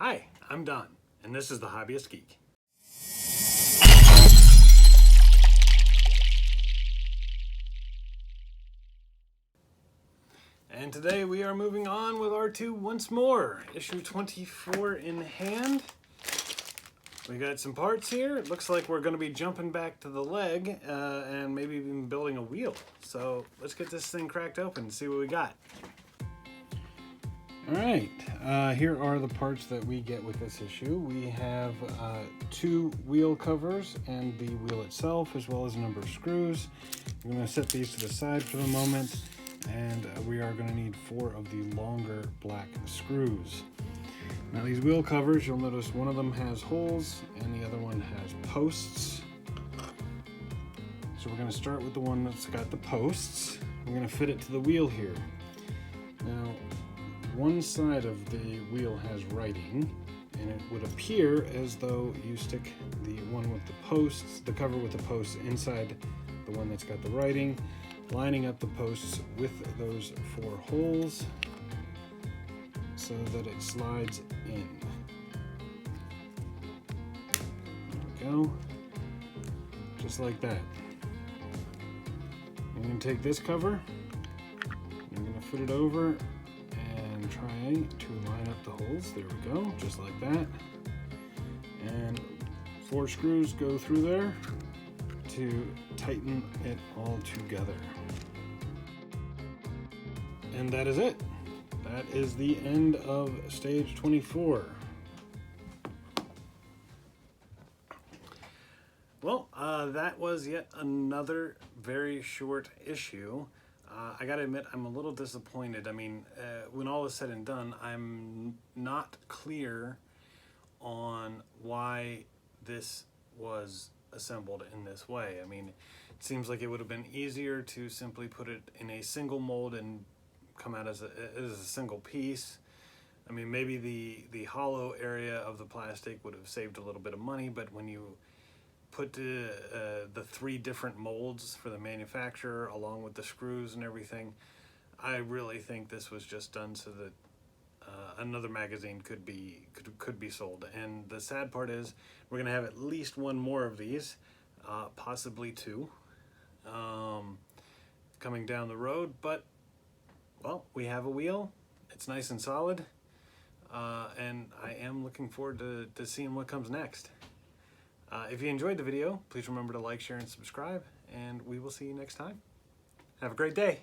Hi, I'm Don, and this is the Hobbyist Geek. And today we are moving on with R2 once more, issue 24 in hand. We got some parts here. It looks like we're going to be jumping back to the leg and maybe even building a wheel. So let's get this thing cracked open and see what we got. Alright, here are the parts that we get with this issue. We have 2 wheel covers and the wheel itself, as well as a number of screws. I'm going to set these to the side for the moment, and we are going to need 4 of the longer black screws. Now these wheel covers, you'll notice one of them has holes and the other one has posts. So we're going to start with the one that's got the posts. We're going to fit it to the wheel here. Now, one side of the wheel has writing, and it would appear as though you stick the one with the posts, the cover with the posts, inside the one that's got the writing, lining up the posts with those 4 holes so that it slides in. There we go. Just like that. I'm going to take this cover, I'm going to fit it over and try to line up the holes. There we go, just like that. And 4 screws go through there to tighten it all together. And that is it. That is the end of stage 24. Well, that was yet another very short issue. I gotta admit, I'm a little disappointed. I mean, when all is said and done, I'm not clear on why this was assembled in this way. I mean, it seems like it would have been easier to simply put it in a single mold and come out as a single piece. I mean, maybe the hollow area of the plastic would have saved a little bit of money, but when you put the 3 different molds for the manufacturer along with the screws and everything, I really think this was just done so that another magazine could be sold. And the sad part is we're gonna have at least 1 more of these, possibly 2, coming down the road. But well, we have a wheel. It's nice and solid, and I am looking forward to seeing what comes next. If you enjoyed the video, please remember to like, share, and subscribe, and we will see you next time. Have a great day.